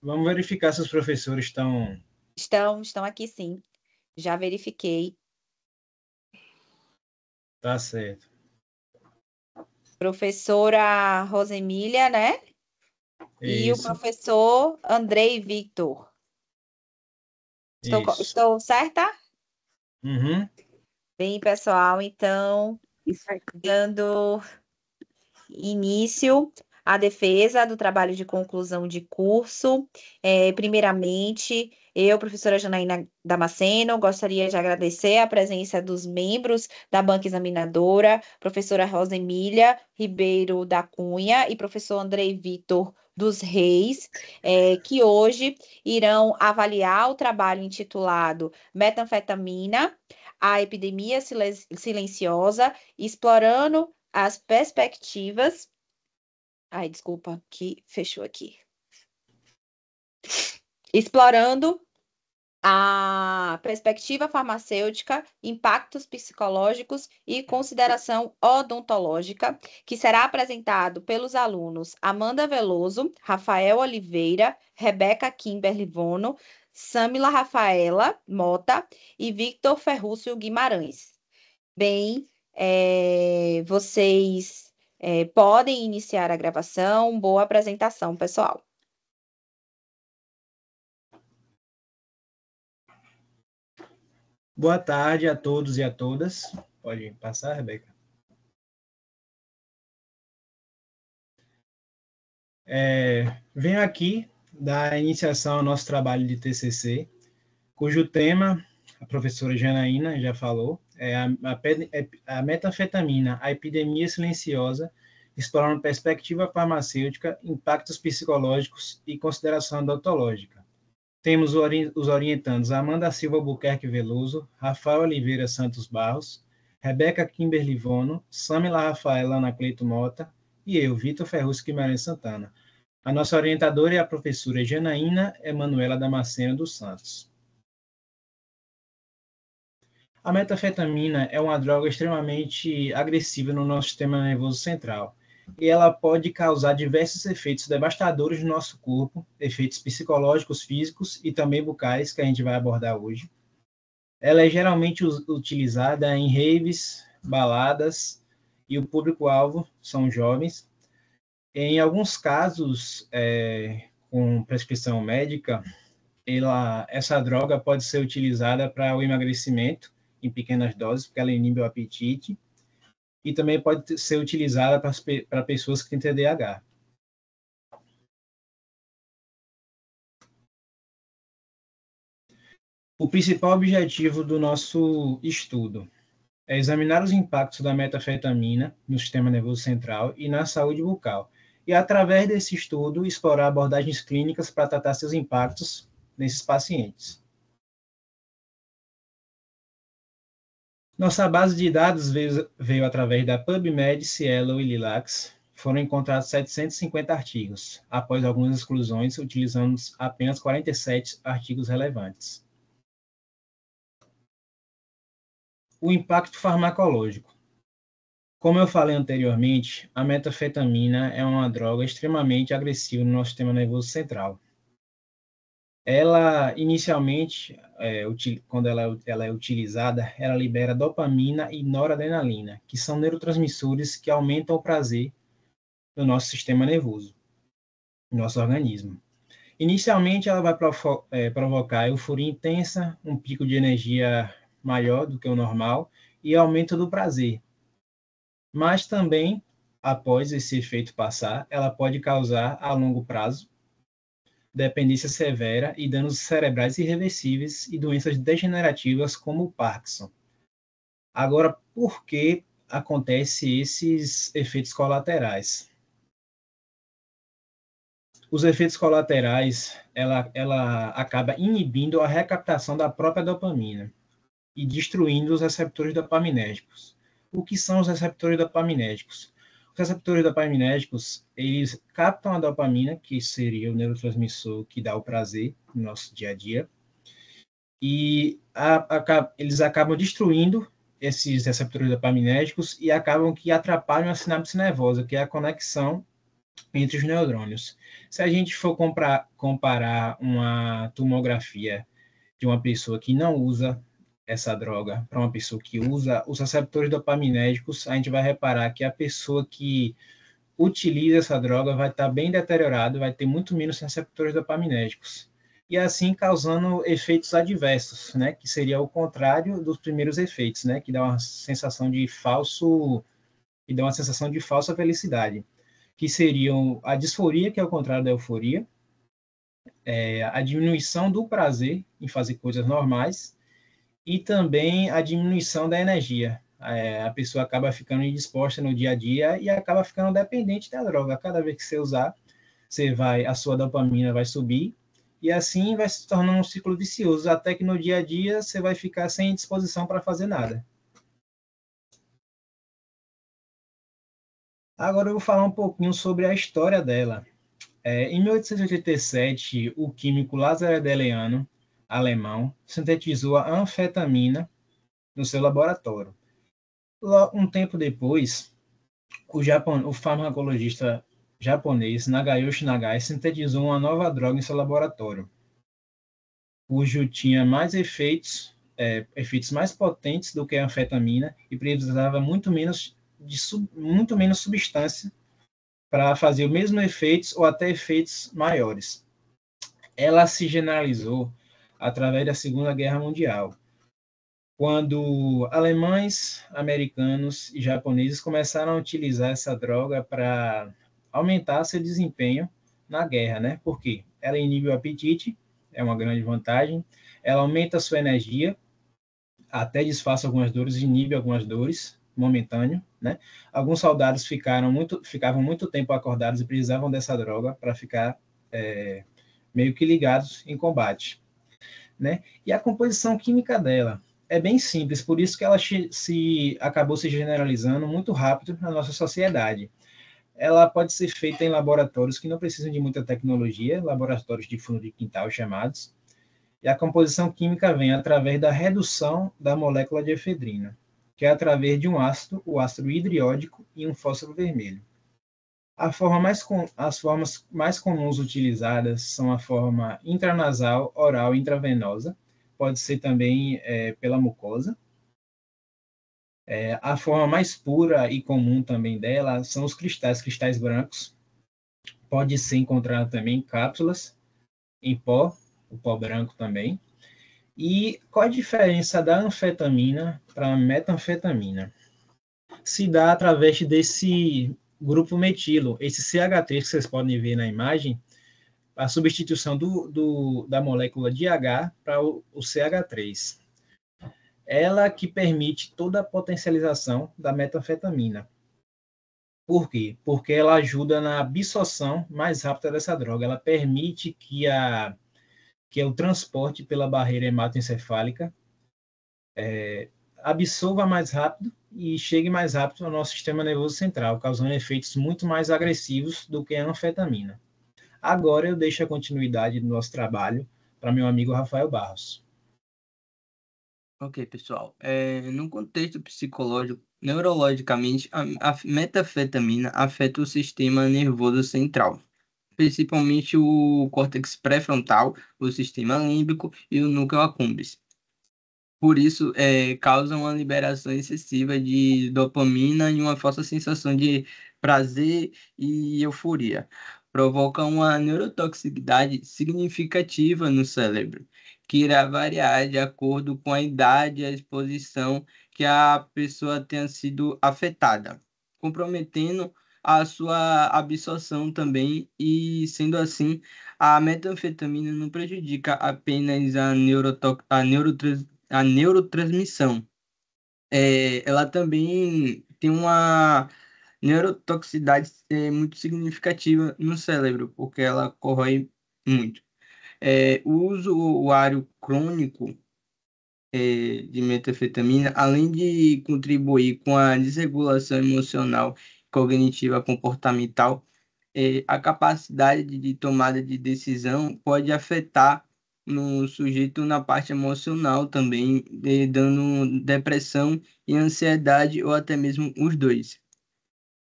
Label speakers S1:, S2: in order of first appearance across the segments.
S1: Vamos verificar se os professores estão...
S2: Estão aqui sim. Já verifiquei.
S1: Tá certo.
S2: Professora Rosemília, né? E o
S1: Isso,
S2: professor Andrei Victor.
S1: isso.
S2: Estou certa?
S1: Uhum.
S2: Bem, pessoal, então, dando início à defesa do trabalho de conclusão de curso. Primeiramente, eu, professora Janaína Damasceno, gostaria de agradecer a presença dos membros da banca examinadora, professora Rosa Emília Ribeiro da Cunha e professor Andrei Vitor dos Reis, que hoje irão avaliar o trabalho intitulado Metanfetamina, a epidemia silenciosa, explorando as perspectivas. Ai, desculpa, que fechou aqui. Explorando a perspectiva farmacêutica, impactos psicológicos e consideração odontológica, que será apresentado pelos alunos Amanda Veloso, Rafael Oliveira, Rebeca Kimberly Vono, Samila Rafaela Mota e Victor Ferrúcio Guimarães. Bem, vocês podem iniciar a gravação. Boa apresentação, pessoal.
S1: Boa tarde a todos e a todas. Pode passar, Rebeca. Venho aqui dar iniciação ao nosso trabalho de TCC, cujo tema, a professora Janaína já falou, é a metanfetamina, a epidemia silenciosa, explorando perspectiva farmacêutica, impactos psicológicos e consideração odontológica. Temos os orientandos Amanda Silva Albuquerque Veloso, Rafael Oliveira Santos Barros, Rebeca Kimberly Vono, Samila Rafaela Anacleto Mota e eu, Vitor Ferruz Guimarães Santana. A nossa orientadora é a professora Janaína Emanuela Damasceno dos Santos. A metanfetamina é uma droga extremamente agressiva no nosso sistema nervoso central e ela pode causar diversos efeitos devastadores no nosso corpo, efeitos psicológicos, físicos e também bucais, que a gente vai abordar hoje. Ela é geralmente utilizada em raves, baladas, e o público-alvo são jovens. Em alguns casos, com prescrição médica, essa droga pode ser utilizada para o emagrecimento em pequenas doses, porque ela inibe o apetite, e também pode ser utilizada para pessoas que têm TDAH. O principal objetivo do nosso estudo é examinar os impactos da metanfetamina no sistema nervoso central e na saúde bucal, e através desse estudo explorar abordagens clínicas para tratar seus impactos nesses pacientes. Nossa base de dados veio através da PubMed, Cielo e Lilacs. Foram encontrados 750 artigos, após algumas exclusões, utilizando apenas 47 artigos relevantes. O impacto farmacológico. Como eu falei anteriormente, a metanfetamina é uma droga extremamente agressiva no nosso sistema nervoso central. Ela, inicialmente, quando ela é utilizada, ela libera dopamina e noradrenalina, que são neurotransmissores que aumentam o prazer no nosso sistema nervoso, no nosso organismo. Inicialmente, ela vai provocar euforia intensa, um pico de energia maior do que o normal e aumento do prazer. Mas também, após esse efeito passar, ela pode causar, a longo prazo, dependência severa e danos cerebrais irreversíveis e doenças degenerativas como o Parkinson. Agora, por que acontecem esses efeitos colaterais? Os efeitos colaterais, ela acaba inibindo a recaptação da própria dopamina e destruindo os receptores dopaminérgicos. O que são os receptores dopaminérgicos? Os receptores dopaminérgicos, eles captam a dopamina, que seria o neurotransmissor que dá o prazer no nosso dia a dia, e eles acabam destruindo esses receptores dopaminérgicos e acabam que atrapalham a sinapse nervosa, que é a conexão entre os neurônios. Se a gente for comparar uma tomografia de uma pessoa que não usa essa droga para uma pessoa que usa, os receptores dopaminérgicos, a gente vai reparar que a pessoa que utiliza essa droga vai estar bem deteriorado, vai ter muito menos receptores dopaminérgicos. E assim causando efeitos adversos, né, que seria o contrário dos primeiros efeitos, né, que dá uma sensação de falsa felicidade, que seriam a disforia, que é o contrário da euforia, a diminuição do prazer em fazer coisas normais e também a diminuição da energia. A pessoa acaba ficando indisposta no dia a dia e acaba ficando dependente da droga. Cada vez que você usar, a sua dopamina vai subir e assim vai se tornando um ciclo vicioso, até que no dia a dia você vai ficar sem disposição para fazer nada. Agora eu vou falar um pouquinho sobre a história dela. Em 1887, o químico Lázaro Adeliano, alemão, sintetizou a anfetamina no seu laboratório. Um tempo depois, o farmacologista japonês Nagayoshi Nagai sintetizou uma nova droga em seu laboratório, cujo tinha mais efeitos mais potentes do que a anfetamina e precisava muito menos substância para fazer o mesmo efeitos ou até efeitos maiores. Ela se generalizou através da Segunda Guerra Mundial, quando alemães, americanos e japoneses começaram a utilizar essa droga para aumentar seu desempenho na guerra, né? Por quê? Ela inibe o apetite, é uma grande vantagem, ela aumenta a sua energia, até disfarça algumas dores, inibe algumas dores, momentâneo, né? Alguns soldados ficavam muito tempo acordados e precisavam dessa droga para ficar meio que ligados em combate, né? E a composição química dela é bem simples, por isso que ela acabou se generalizando muito rápido na nossa sociedade. Ela pode ser feita em laboratórios que não precisam de muita tecnologia, laboratórios de fundo de quintal chamados, e a composição química vem através da redução da molécula de efedrina, que é através de um ácido, o ácido hidriódico e um fósforo vermelho. As formas mais comuns utilizadas são a forma intranasal, oral e intravenosa, pode ser também pela mucosa. A forma mais pura e comum também dela são os cristais brancos. Pode ser encontrado também em cápsulas, em pó, o pó branco também. E qual a diferença da anfetamina para a metanfetamina? Se dá através desse grupo metilo, esse CH3 que vocês podem ver na imagem, a substituição da molécula de H para o CH3. Ela que permite toda a potencialização da metanfetamina. Por quê? Porque ela ajuda na absorção mais rápida dessa droga. Ela permite que o transporte pela barreira hematoencefálica absorva mais rápido e chegue mais rápido ao nosso sistema nervoso central, causando efeitos muito mais agressivos do que a anfetamina. Agora eu deixo a continuidade do nosso trabalho para meu amigo Rafael Barros.
S3: Ok, pessoal. No contexto psicológico, neurologicamente, a metanfetamina afeta o sistema nervoso central, principalmente o córtex pré-frontal, o sistema límbico e o núcleo accumbens. Por isso, causa uma liberação excessiva de dopamina e uma falsa sensação de prazer e euforia. Provoca uma neurotoxicidade significativa no cérebro, que irá variar de acordo com a idade e a exposição que a pessoa tenha sido afetada, comprometendo a sua absorção também, e sendo assim, a metanfetamina não prejudica apenas a neurotransmissão. Ela também tem uma neurotoxicidade muito significativa no cérebro, porque ela corrói muito. O usuário crônico de metanfetamina, além de contribuir com a desregulação emocional, cognitiva, comportamental, a capacidade de tomada de decisão pode afetar no sujeito na parte emocional também, dando depressão e ansiedade, ou até mesmo os dois.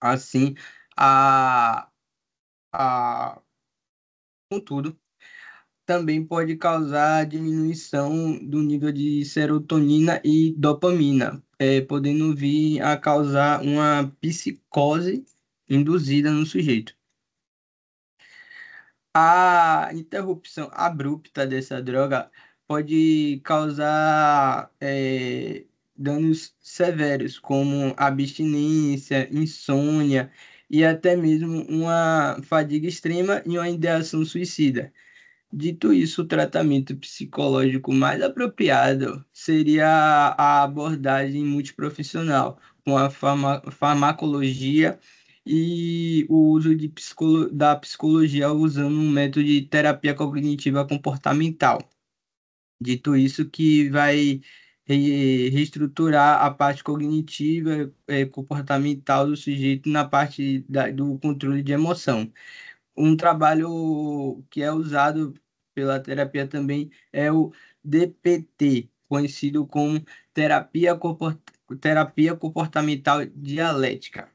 S3: Assim, a Contudo, também pode causar diminuição do nível de serotonina e dopamina, podendo vir a causar uma psicose induzida no sujeito. A interrupção abrupta dessa droga pode causar danos severos, como abstinência, insônia e até mesmo uma fadiga extrema e uma ideação suicida. Dito isso, o tratamento psicológico mais apropriado seria a abordagem multiprofissional, com a farmacologia e o uso da psicologia usando um método de terapia cognitiva comportamental. Dito isso, que vai reestruturar a parte cognitiva, comportamental do sujeito na parte do controle de emoção. Um trabalho que é usado pela terapia também é o DPT, conhecido como terapia comportamental dialética,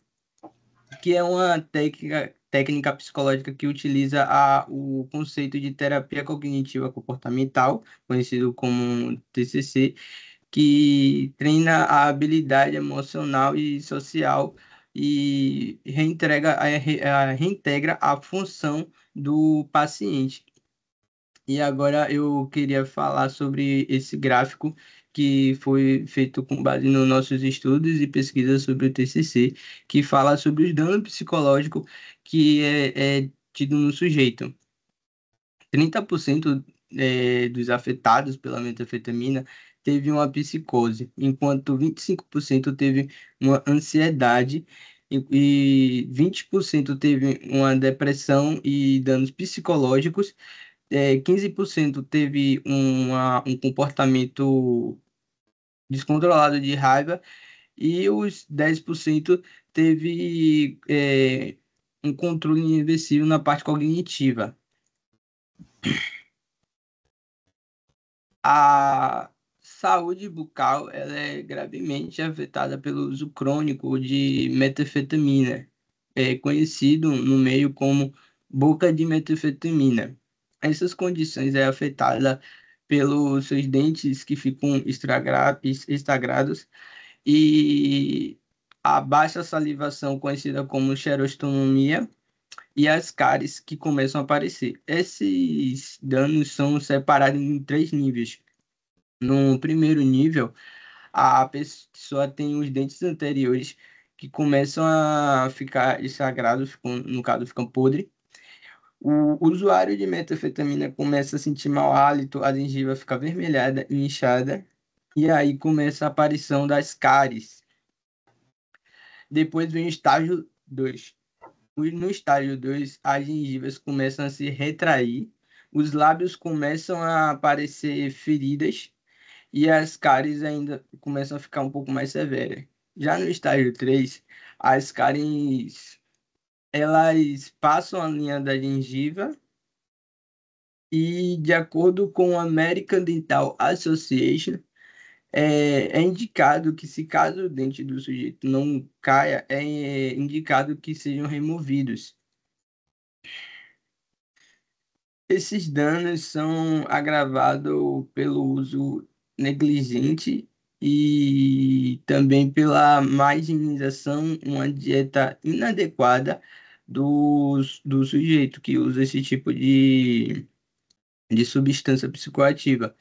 S3: que é uma técnica psicológica que utiliza o conceito de terapia cognitiva comportamental, conhecido como TCC, que treina a habilidade emocional e social e reintegra a função do paciente. E agora eu queria falar sobre esse gráfico que foi feito com base nos nossos estudos e pesquisas sobre o TCC, que fala sobre os danos psicológicos que é tido no sujeito. 30% dos afetados pela metanfetamina teve uma psicose, enquanto 25% teve uma ansiedade e 20% teve uma depressão e danos psicológicos, 15% teve um comportamento descontrolado de raiva e os 10% teve um controle irreversível na parte cognitiva. A saúde bucal ela é gravemente afetada pelo uso crônico de metanfetamina, conhecido no meio como boca de metanfetamina. Essas condições é afetada pelos seus dentes que ficam estragados e a baixa salivação, conhecida como xerostomia, e as cáries que começam a aparecer. Esses danos são separados em 3 níveis. No primeiro nível, a pessoa tem os dentes anteriores que começam a ficar estragados, no caso, ficam podres. O usuário de metanfetamina começa a sentir mau hálito, a gengiva fica avermelhada e inchada, e aí começa a aparição das cáries. Depois vem o estágio 2. No estágio 2, as gengivas começam a se retrair, os lábios começam a aparecer feridas e as cáries ainda começam a ficar um pouco mais severas. Já no estágio 3, as cáries elas passam a linha da gengiva e, de acordo com a American Dental Association, é indicado que, se caso o dente do sujeito não caia, é indicado que sejam removidos. Esses danos são agravados pelo uso negligente e também pela má higienização, uma dieta inadequada do sujeito que usa esse tipo de substância psicoativa.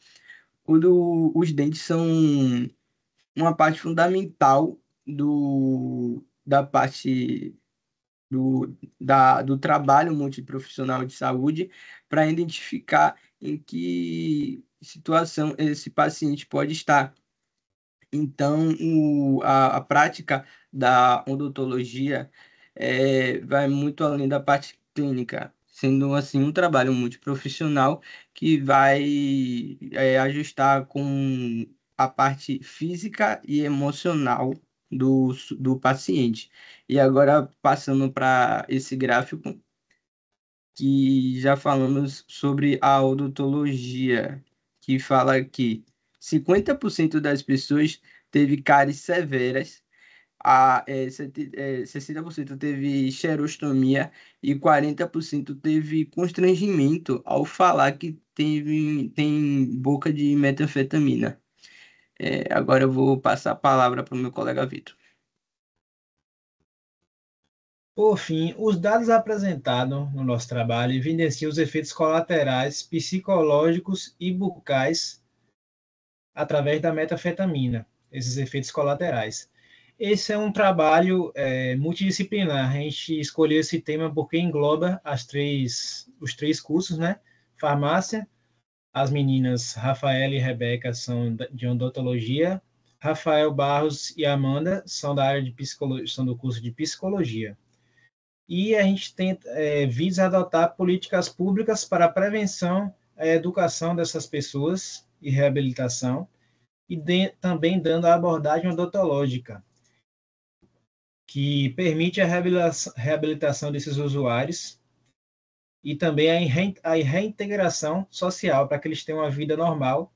S3: Os dentes são uma parte fundamental da parte do trabalho multiprofissional de saúde para identificar em que situação esse paciente pode estar. Então, a prática da odontologia vai muito além da parte clínica, sendo assim um trabalho multiprofissional que vai ajustar com a parte física e emocional do paciente. E agora, passando para esse gráfico, que já falamos sobre a odontologia, que fala que 50% das pessoas teve cáries severas, 60% teve xerostomia e 40% teve constrangimento ao falar que tem boca de metanfetamina. Agora eu vou passar a palavra para o meu colega Vitor.
S1: Por fim, os dados apresentados no nosso trabalho evidenciam os efeitos colaterais psicológicos e bucais através da metanfetamina, esses efeitos colaterais. Esse é um trabalho multidisciplinar. A gente escolheu esse tema porque engloba os três cursos, né? Farmácia, as meninas Rafaela e Rebeca são de odontologia, Rafael Barros e Amanda são da área de psicologia, são do curso de psicologia. E a gente visa adotar políticas públicas para a prevenção e educação dessas pessoas e reabilitação, e também dando a abordagem odontológica, que permite a reabilitação desses usuários e também a reintegração social para que eles tenham uma vida normal,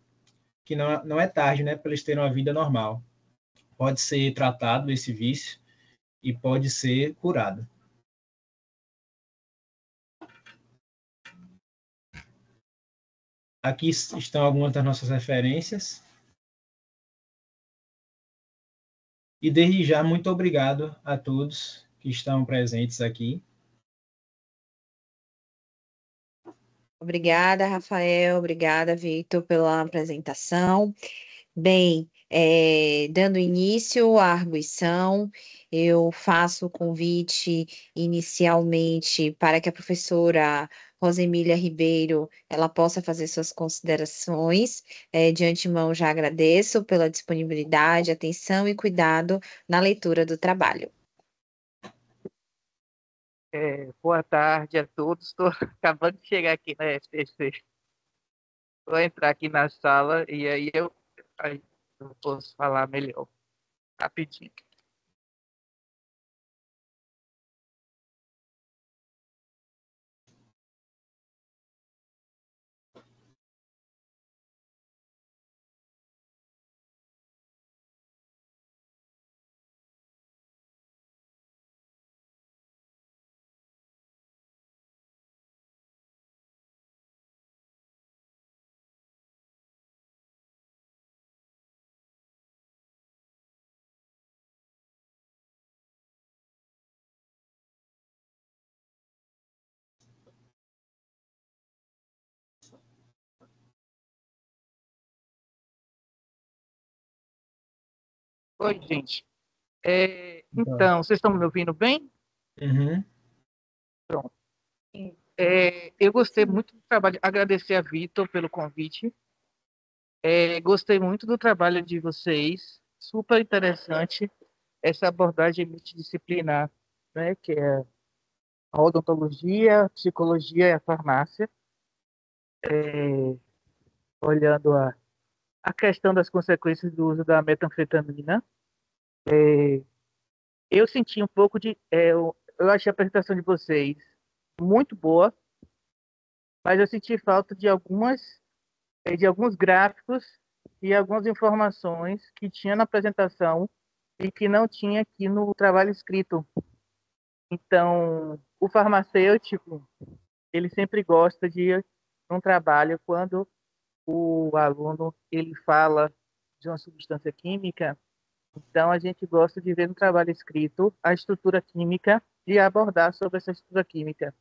S1: que não é tarde, né, para eles terem uma vida normal. Pode ser tratado esse vício e pode ser curado. Aqui estão algumas das nossas referências. E desde já, muito obrigado a todos que estão presentes aqui.
S2: Obrigada, Rafael. Obrigada, Victor, pela apresentação. Bem, dando início à arguição, eu faço o convite inicialmente para que a professora Rosemília Ribeiro ela possa fazer suas considerações. De antemão, já agradeço pela disponibilidade, atenção e cuidado na leitura do trabalho.
S4: Boa tarde a todos. Estou acabando de chegar aqui na SPC. Vou entrar aqui na sala e aí eu posso falar melhor. Rapidinho. Oi, gente. Então, vocês estão me ouvindo bem?
S1: Uhum.
S4: Pronto. Eu gostei muito do trabalho. Agradecer a Vitor pelo convite. Gostei muito do trabalho de vocês. Super interessante essa abordagem multidisciplinar, né, que é a odontologia, a psicologia e a farmácia, olhando a questão das consequências do uso da metanfetamina. Eu senti um pouco eu achei a apresentação de vocês muito boa, mas eu senti falta de alguns gráficos e algumas informações que tinha na apresentação e que não tinha aqui no trabalho escrito. Então, o farmacêutico, ele sempre gosta de um trabalho quando o aluno ele fala de uma substância química, então a gente gosta de ver no trabalho escrito a estrutura química e abordar sobre essa estrutura química.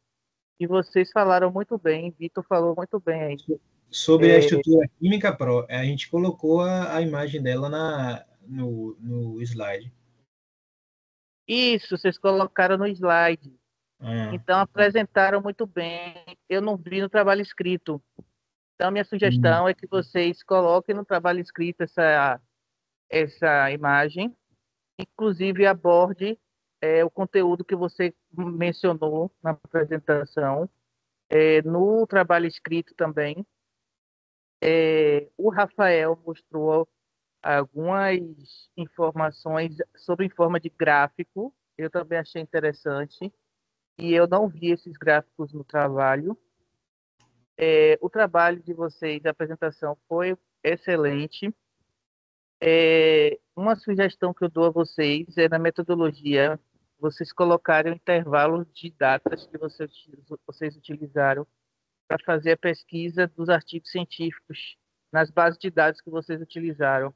S4: E vocês falaram muito bem, Vitor falou muito bem aí.
S1: Sobre a estrutura química, a gente colocou a imagem dela no slide.
S4: Isso, vocês colocaram no slide. Então apresentaram muito bem. Eu não vi no trabalho escrito. Então, minha sugestão é que vocês coloquem no trabalho escrito essa imagem, inclusive aborde o conteúdo que você mencionou na apresentação, no trabalho escrito também. O Rafael mostrou algumas informações sobre em forma de gráfico, eu também achei interessante, e eu não vi esses gráficos no trabalho. O trabalho de vocês, a apresentação foi excelente. Uma sugestão que eu dou a vocês é na metodologia, vocês colocarem o intervalo de datas que vocês utilizaram para fazer a pesquisa dos artigos científicos nas bases de dados que vocês utilizaram.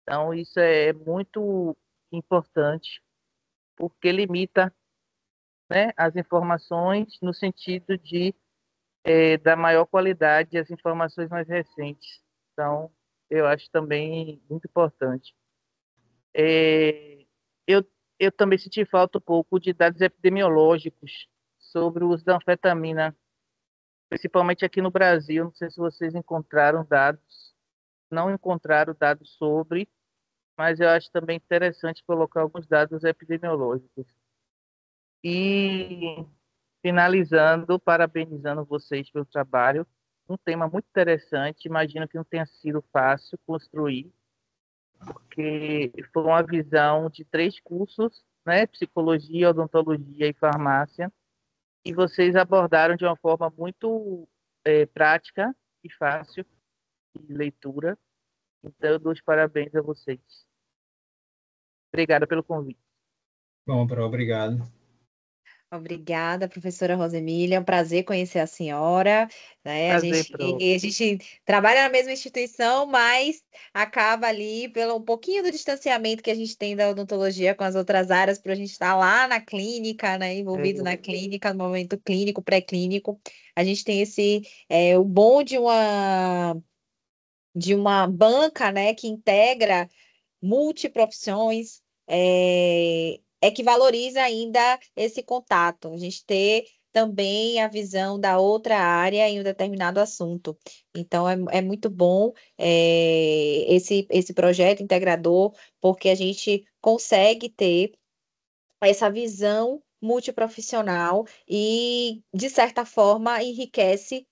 S4: Então, isso é muito importante, porque limita, né, as informações no sentido de dar maior qualidade às informações mais recentes. Então, eu acho também muito importante. É, eu, eu também senti falta um pouco de dados epidemiológicos sobre o uso da anfetamina, principalmente aqui no Brasil. Não sei se vocês encontraram dados, não encontraram dados sobre, mas eu acho também interessante colocar alguns dados epidemiológicos. E, finalizando, parabenizando vocês pelo trabalho, um tema muito interessante. Imagino que não tenha sido fácil construir, porque foi uma visão de 3 cursos, né? Psicologia, odontologia e farmácia, e vocês abordaram de uma forma muito prática e fácil de leitura. Então, eu dou os parabéns a vocês. Obrigada pelo convite.
S1: Bom, Pro, obrigado.
S2: Obrigada, professora Rosemília. É um prazer conhecer a senhora, né?
S4: Prazer, Pro.
S2: A gente trabalha na mesma instituição, mas acaba ali pelo um pouquinho do distanciamento que a gente tem da odontologia com as outras áreas, para a gente estar lá na clínica, né? Envolvido na clínica, no momento clínico, pré-clínico. A gente tem o bom de uma banca, né, que integra multiprofissões, que valoriza ainda esse contato, a gente ter também a visão da outra área em um determinado assunto. Então, é muito bom esse projeto integrador, porque a gente consegue ter essa visão multiprofissional e, de certa forma, enriquece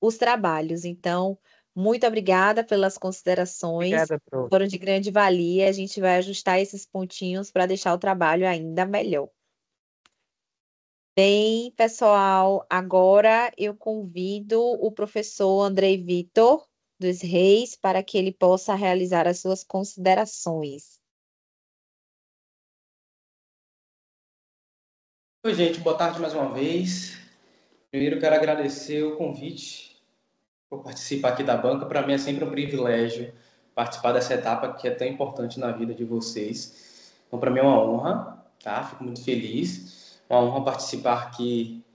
S2: os trabalhos. Então, muito obrigada pelas considerações,
S4: Obrigada, Pro.
S2: foram de grande valia. A gente vai ajustar esses pontinhos para deixar o trabalho ainda melhor. Bem, pessoal, agora eu convido o professor Andrei Vitor dos Reis para que ele possa realizar as suas considerações.
S5: Oi, gente, boa tarde mais uma vez. Primeiro, quero agradecer o convite por participar aqui da banca. Para mim é sempre um privilégio participar dessa etapa que é tão importante na vida de vocês. Então, para mim é uma honra, tá? Fico muito feliz. Uma honra participar aqui,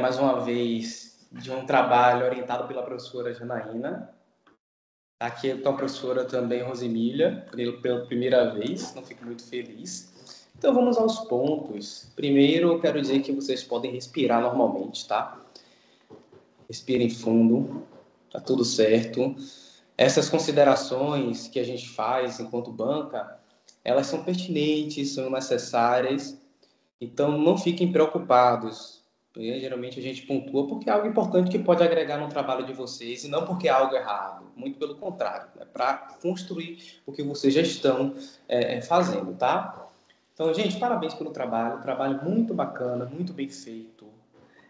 S5: mais uma vez, de um trabalho orientado pela professora Janaína. Aqui com a professora também, Rosemília, pela primeira vez. Então, fico muito feliz. Então, vamos aos pontos. Primeiro, eu quero dizer que vocês podem respirar normalmente, tá? Respirem fundo, tá tudo certo. Essas considerações que a gente faz enquanto banca, elas são pertinentes, são necessárias, então não fiquem preocupados. Geralmente a gente pontua porque é algo importante que pode agregar no trabalho de vocês e não porque é algo errado, muito pelo contrário, é para construir o que vocês já estão fazendo, tá? Então, gente, parabéns pelo trabalho muito bacana, muito bem feito.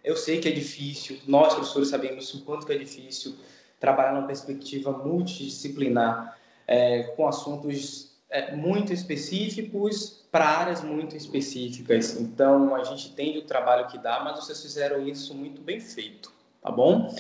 S5: Eu sei que é difícil, nós, professores, sabemos o quanto que é difícil trabalhar numa perspectiva multidisciplinar, com assuntos muito específicos para áreas muito específicas. Então, a gente entende o trabalho que dá, mas vocês fizeram isso muito bem feito, tá bom?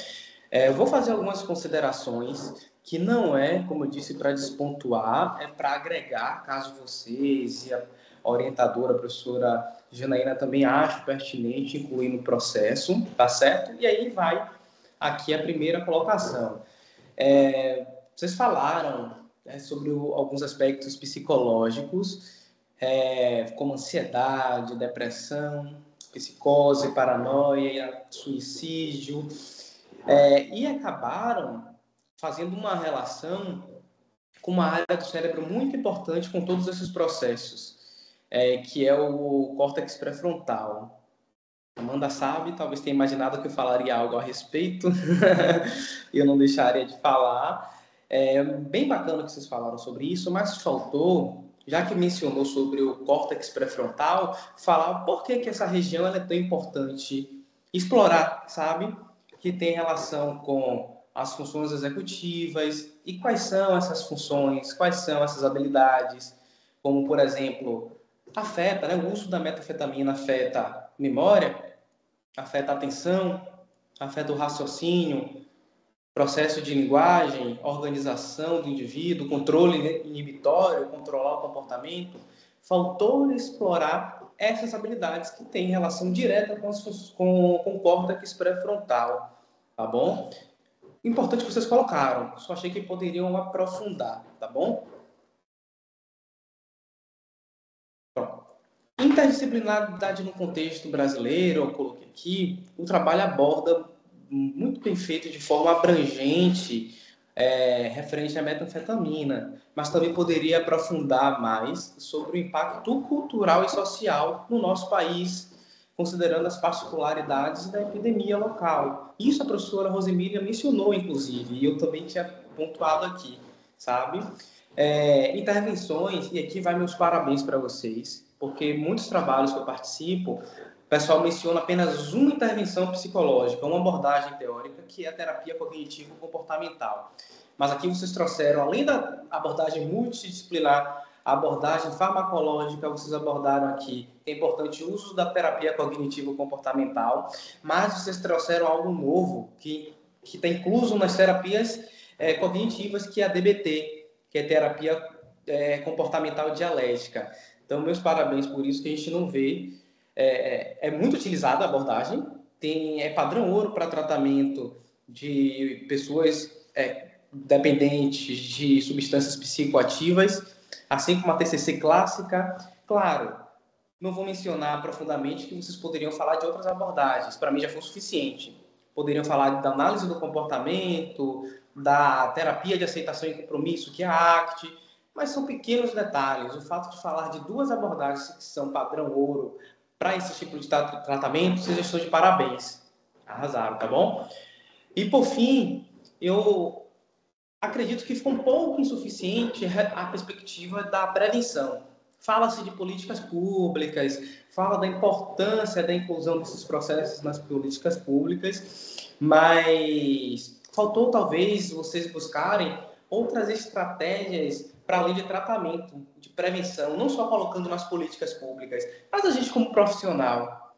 S5: Eu vou fazer algumas considerações que não é, como eu disse, para despontuar, é para agregar, caso vocês e a orientadora, a professora Janaína, também acho pertinente incluir no processo, tá certo? E aí vai aqui a primeira colocação. Vocês falaram sobre alguns aspectos psicológicos, como ansiedade, depressão, psicose, paranoia, suicídio, e acabaram fazendo uma relação com uma área do cérebro muito importante com todos esses processos, que é o córtex pré-frontal. Amanda sabe, talvez tenha imaginado que eu falaria algo a respeito, e eu não deixaria de falar. É bem bacana que vocês falaram sobre isso, mas faltou, já que mencionou sobre o córtex pré-frontal, falar por que essa região ela é tão importante explorar, sabe? Que tem relação com as funções executivas. E quais são essas funções? Quais são essas habilidades? Como, por exemplo, afeta, né? O uso da metanfetamina afeta a memória, afeta a atenção, afeta o raciocínio, processo de linguagem, organização do indivíduo, controle inibitório, controlar o comportamento. Faltou explorar essas habilidades que têm relação direta com o córtex pré-frontal, tá bom? Importante que vocês colocaram, só achei que poderiam aprofundar, tá bom? Pronto. Interdisciplinaridade no contexto brasileiro, eu coloquei aqui, o trabalho aborda muito bem feito de forma abrangente, referente à metanfetamina, mas também poderia aprofundar mais sobre o impacto cultural e social no nosso país, considerando as particularidades da epidemia local. Isso a professora Rosemília mencionou, inclusive, e eu também tinha pontuado aqui, sabe? Intervenções, e aqui vai meus parabéns para vocês, porque muitos trabalhos que eu participo, o pessoal menciona apenas uma intervenção psicológica, uma abordagem teórica, que é a terapia cognitivo-comportamental. Mas aqui vocês trouxeram, além da abordagem multidisciplinar, a abordagem farmacológica, vocês abordaram aqui, é importante o uso da terapia cognitivo-comportamental, mas vocês trouxeram algo novo, que está incluso nas terapias cognitivas, que é a DBT, que é terapia comportamental dialética. Então, meus parabéns por isso, que a gente não vê. É muito utilizada a abordagem, é padrão ouro para tratamento de pessoas dependentes de substâncias psicoativas, assim como a TCC clássica. Claro, não vou mencionar profundamente, que vocês poderiam falar de outras abordagens, para mim já foi o suficiente. Poderiam falar da análise do comportamento, da terapia de aceitação e compromisso, que é a ACT, mas são pequenos detalhes. O fato de falar de duas abordagens que são padrão ouro para esse tipo de tratamento, vocês estão de parabéns. Arrasaram, tá bom? E, por fim, eu acredito que ficou um pouco insuficiente a perspectiva da prevenção. Fala-se de políticas públicas, fala da importância da inclusão desses processos nas políticas públicas, mas faltou talvez vocês buscarem outras estratégias para além de tratamento, de prevenção, não só colocando nas políticas públicas, mas a gente como profissional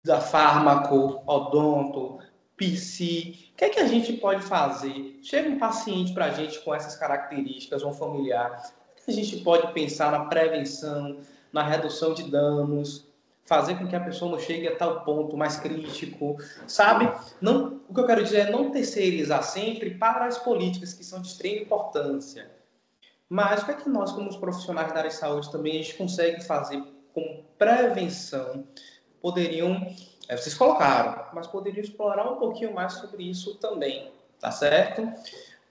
S5: da fármaco, odonto, PC, o que é que a gente pode fazer? Chega um paciente para a gente com essas características, um familiar, o que a gente pode pensar na prevenção, na redução de danos, fazer com que a pessoa não chegue a tal ponto mais crítico, sabe? Não, o que eu quero dizer é não terceirizar sempre para as políticas que são de extrema importância. Mas o que é que nós, como os profissionais da área de saúde, também a gente consegue fazer como prevenção? Poderiam, vocês colocaram, mas poderiam explorar um pouquinho mais sobre isso também, tá certo?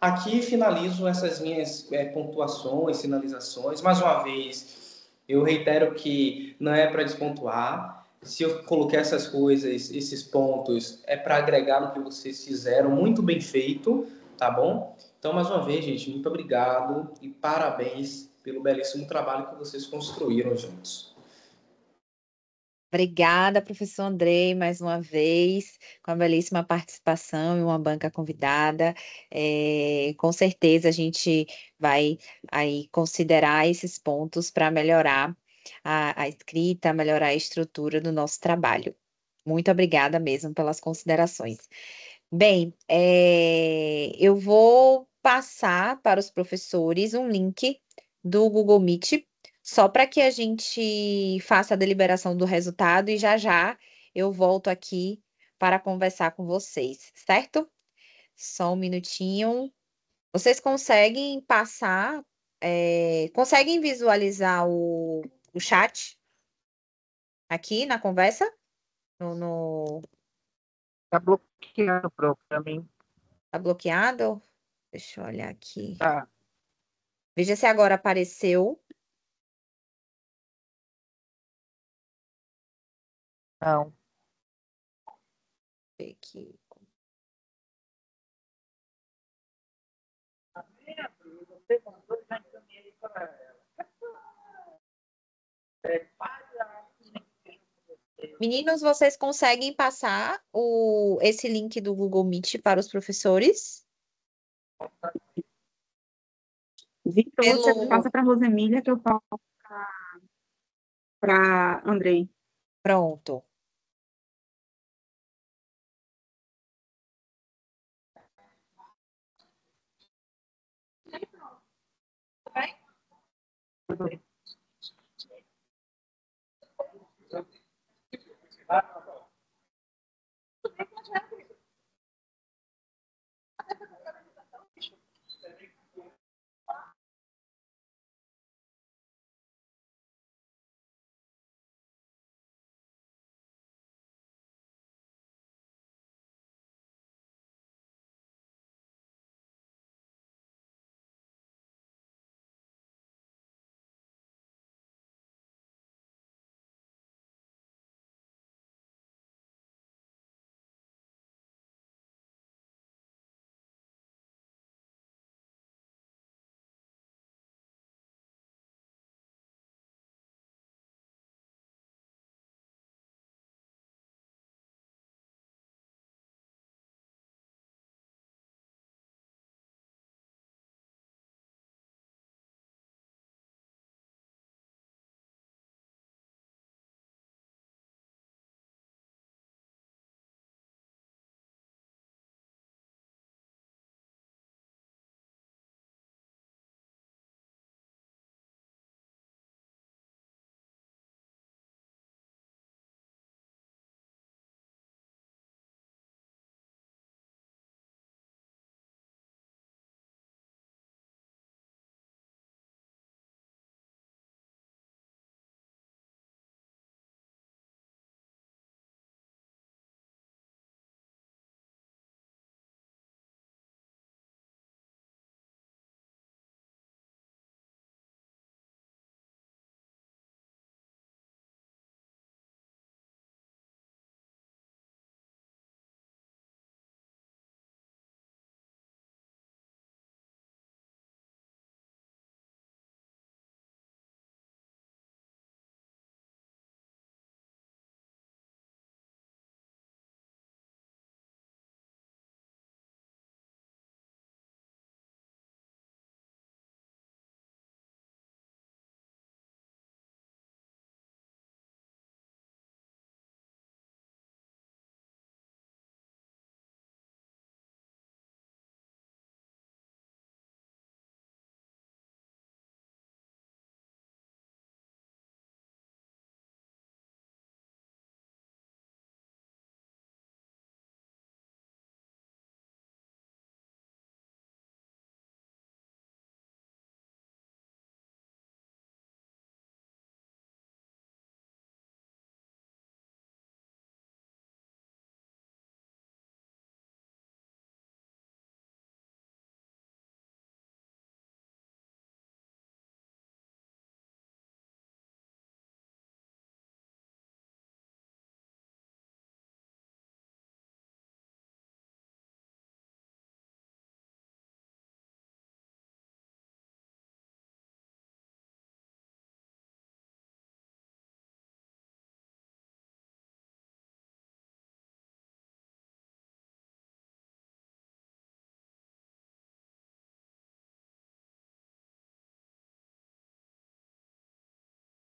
S5: Aqui finalizo essas minhas pontuações, sinalizações. Mais uma vez, eu reitero que não é para despontuar. Se eu coloquei essas coisas, esses pontos, é para agregar no que vocês fizeram, muito bem feito, tá bom? Então, mais uma vez, gente, muito obrigado e parabéns pelo belíssimo trabalho que vocês construíram juntos.
S2: Obrigada, professor Andrei, mais uma vez, com a belíssima participação e uma banca convidada. Com certeza a gente vai aí considerar esses pontos para melhorar a escrita, melhorar a estrutura do nosso trabalho. Muito obrigada mesmo pelas considerações. Bem, eu vou passar para os professores um link do Google Meet, só para que a gente faça a deliberação do resultado e já já eu volto aqui para conversar com vocês, certo? Só um minutinho. Vocês conseguem passar, conseguem visualizar o chat aqui na conversa?
S4: Tá bloqueado para mim.
S2: Tá bloqueado? Deixa eu olhar aqui.
S4: Tá.
S2: Veja se agora apareceu.
S4: Não.
S2: Aqui. Meninos, vocês conseguem passar esse link do Google Meet para os professores?
S6: Vitor, você passa para a Rosemília, que eu passo para Andrei.
S2: Pronto.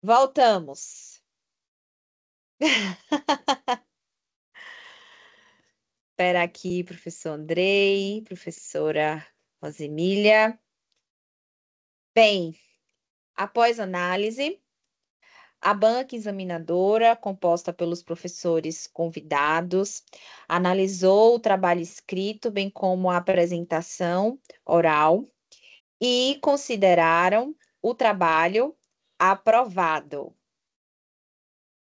S2: Voltamos. Espera aqui, professor Andrei, professora Rosemília. Bem, após análise, a banca examinadora, composta pelos professores convidados, analisou o trabalho escrito, bem como a apresentação oral, e consideraram o trabalho aprovado.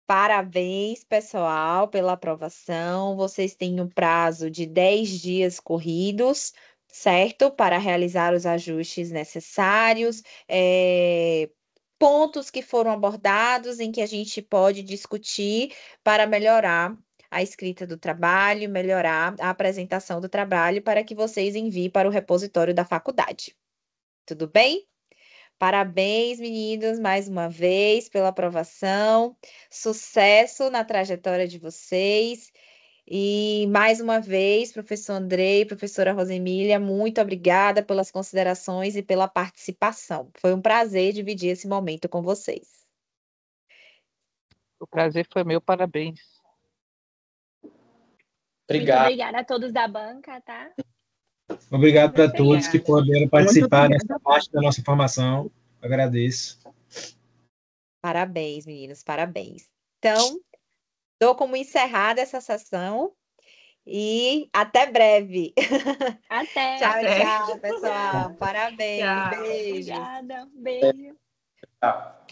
S2: Parabéns, pessoal, pela aprovação. Vocês têm um prazo de 10 dias corridos, certo? Para realizar os ajustes necessários, pontos que foram abordados em que a gente pode discutir para melhorar a escrita do trabalho, melhorar a apresentação do trabalho, para que vocês enviem para o repositório da faculdade. Tudo bem? Parabéns, meninos, mais uma vez pela aprovação. Sucesso na trajetória de vocês. E mais uma vez, professor Andrei, professora Rosemília, muito obrigada pelas considerações e pela participação. Foi um prazer dividir esse momento com vocês.
S4: O prazer foi meu, parabéns.
S7: Muito
S5: Obrigado.
S7: obrigada a todos da banca, tá?
S1: Obrigado a todos que
S2: Obrigada.
S1: puderam participar
S6: obrigada.
S1: dessa parte da nossa formação. Agradeço.
S2: Parabéns, meninos, parabéns. Então, dou como encerrada essa sessão e até breve.
S7: Até.
S2: Tchau,
S6: Até.
S2: tchau, pessoal. Parabéns.
S6: Tchau.
S2: Beijos.
S7: Obrigada. Beijo.
S5: Tchau.